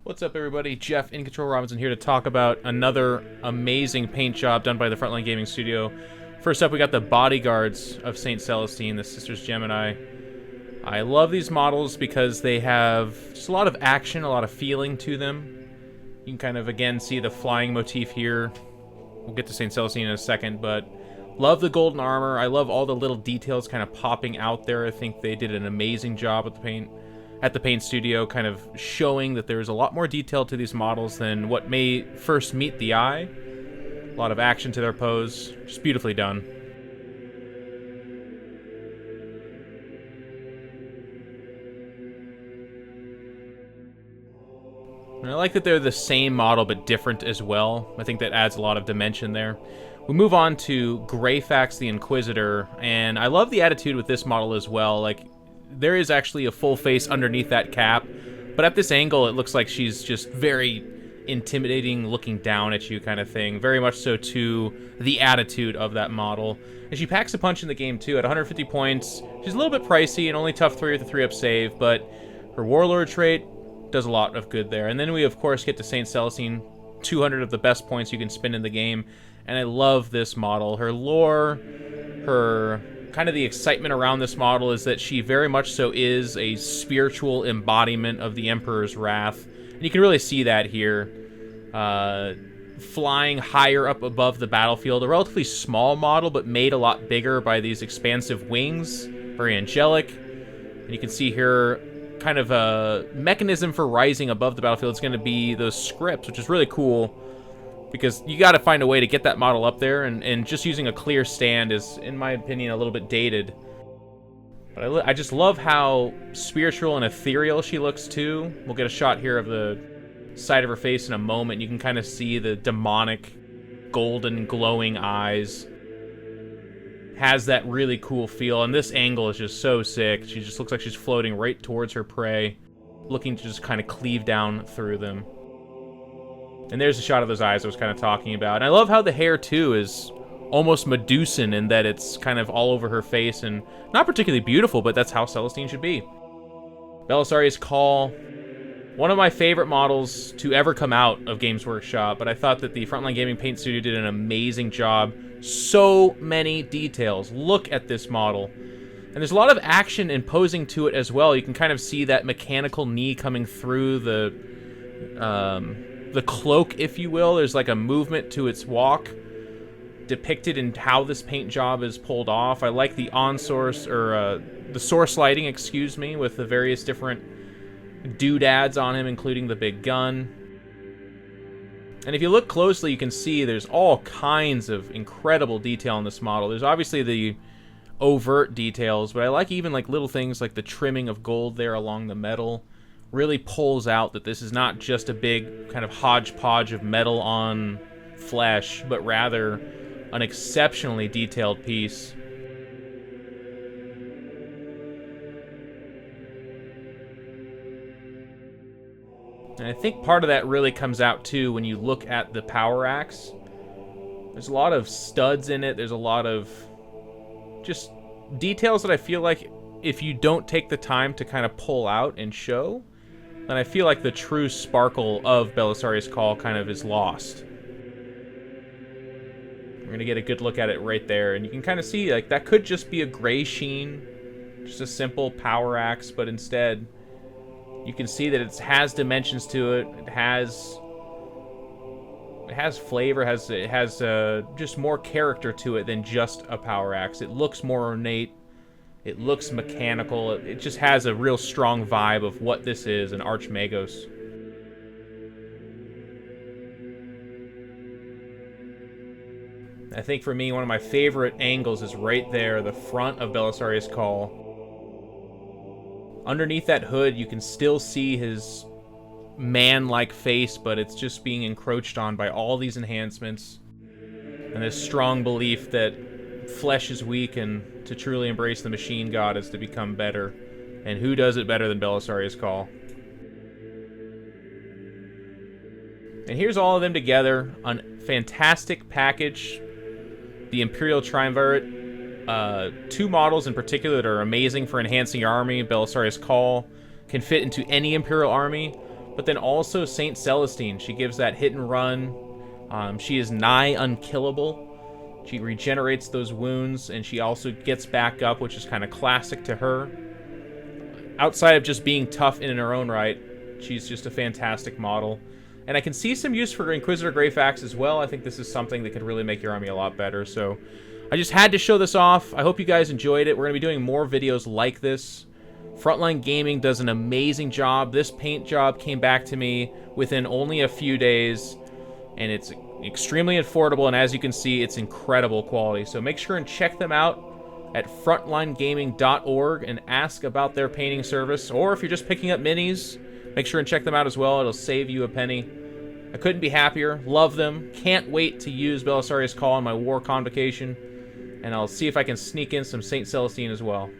What's up, everybody? Geoff in Control Robinson here to talk about another amazing paint job done by the Frontline Gaming Studio. First up, we got the bodyguards of St. Celestine, the Sisters Gemini. I love these models because they have just a lot of action, a lot of feeling to them. You can kind of, again, see the flying motif here. We'll get to St. Celestine in a second, but love the golden armor. I love all the little details kind of popping out there. I think they did an amazing job with the paint. At the paint studio, kind of showing that there's a lot more detail to these models than what may first meet the eye. A lot of action to their pose, just beautifully done. And I like that they're the same model but different as well. I think that adds a lot of dimension there. We move on to Greyfax the Inquisitor, and I love the attitude with this model as well. Like, there is actually a full face underneath that cap, but at this angle, it looks like she's just very intimidating, looking down at you kind of thing. Very much so to the attitude of that model. And she packs a punch in the game, too, at 150 points. She's a little bit pricey and only tough 3 with a 3-up save, but her Warlord trait does a lot of good there. And then we, of course, get to St. Celestine, 200 of the best points you can spin in the game. And I love this model. Her lore, her kind of the excitement around this model is that she very much so is a spiritual embodiment of the Emperor's wrath. And you can really see that here. Flying higher up above the battlefield. A relatively small model, but made a lot bigger by these expansive wings. Very angelic. And you can see here kind of a mechanism for rising above the battlefield. It's going to be those scripts, which is really cool, because you got to find a way to get that model up there, and just using a clear stand is, in my opinion, a little bit dated. But I just love how spiritual and ethereal she looks, too. We'll get a shot here of the side of her face in a moment. You can kind of see the demonic, golden, glowing eyes. Has that really cool feel, and this angle is just so sick. She just looks like she's floating right towards her prey, looking to just kind of cleave down through them. And there's a shot of those eyes I was kind of talking about. And I love how the hair, too, is almost Medusan in that it's kind of all over her face and not particularly beautiful, but that's how Celestine should be. Belisarius Cawl, one of my favorite models to ever come out of Games Workshop, but I thought that the Frontline Gaming Paint Studio did an amazing job. So many details. Look at this model. And there's a lot of action and posing to it as well. You can kind of see that mechanical knee coming through the cloak, if you will. There's like a movement to its walk depicted in how this paint job is pulled off. I like the on-source, or the source lighting, excuse me, with the various different doodads on him, including the big gun. And if you look closely, you can see there's all kinds of incredible detail in this model. There's obviously the overt details, but I like even like little things like the trimming of gold there along the metal. Really pulls out that this is not just a big kind of hodgepodge of metal on flesh, but rather an exceptionally detailed piece. And I think part of that really comes out too when you look at the power axe. There's a lot of studs in it. There's a lot of just details that I feel like if you don't take the time to kind of pull out and show, then I feel like the true sparkle of Belisarius Cawl kind of is lost. We're going to get a good look at it right there, and you can kind of see like that could just be a gray sheen, just a simple power axe, but instead you can see that it has dimensions to it. It has flavor, it has just more character to it than just a power axe. It looks more ornate. It looks mechanical. It just has a real strong vibe of what this is, an Archmagos. I think for me, one of my favorite angles is right there, the front of Belisarius Cawl. Underneath that hood, you can still see his man-like face, but it's just being encroached on by all these enhancements. And this strong belief that flesh is weak, and to truly embrace the machine god is to become better. And who does it better than Belisarius Cawl? And here's all of them together. A fantastic package. The Imperial Triumvirate. 2 models in particular that are amazing for enhancing your army. Belisarius Cawl can fit into any Imperial army, but then also Saint Celestine. She gives that hit and run. She is nigh unkillable. She regenerates those wounds, and she also gets back up, which is kind of classic to her. Outside of just being tough in her own right, she's just a fantastic model. And I can see some use for Inquisitor Greyfax as well. I think this is something that could really make your army a lot better. So I just had to show this off. I hope you guys enjoyed it. We're going to be doing more videos like this. Frontline Gaming does an amazing job. This paint job came back to me within only a few days, and it's extremely affordable, and as you can see, it's incredible quality. So make sure and check them out at frontlinegaming.org and ask about their painting service. Or if you're just picking up minis, make sure and check them out as well. It'll save you a penny. I couldn't be happier. Love them. Can't wait to use Belisarius Cawl on my war convocation. And I'll see if I can sneak in some St. Celestine as well.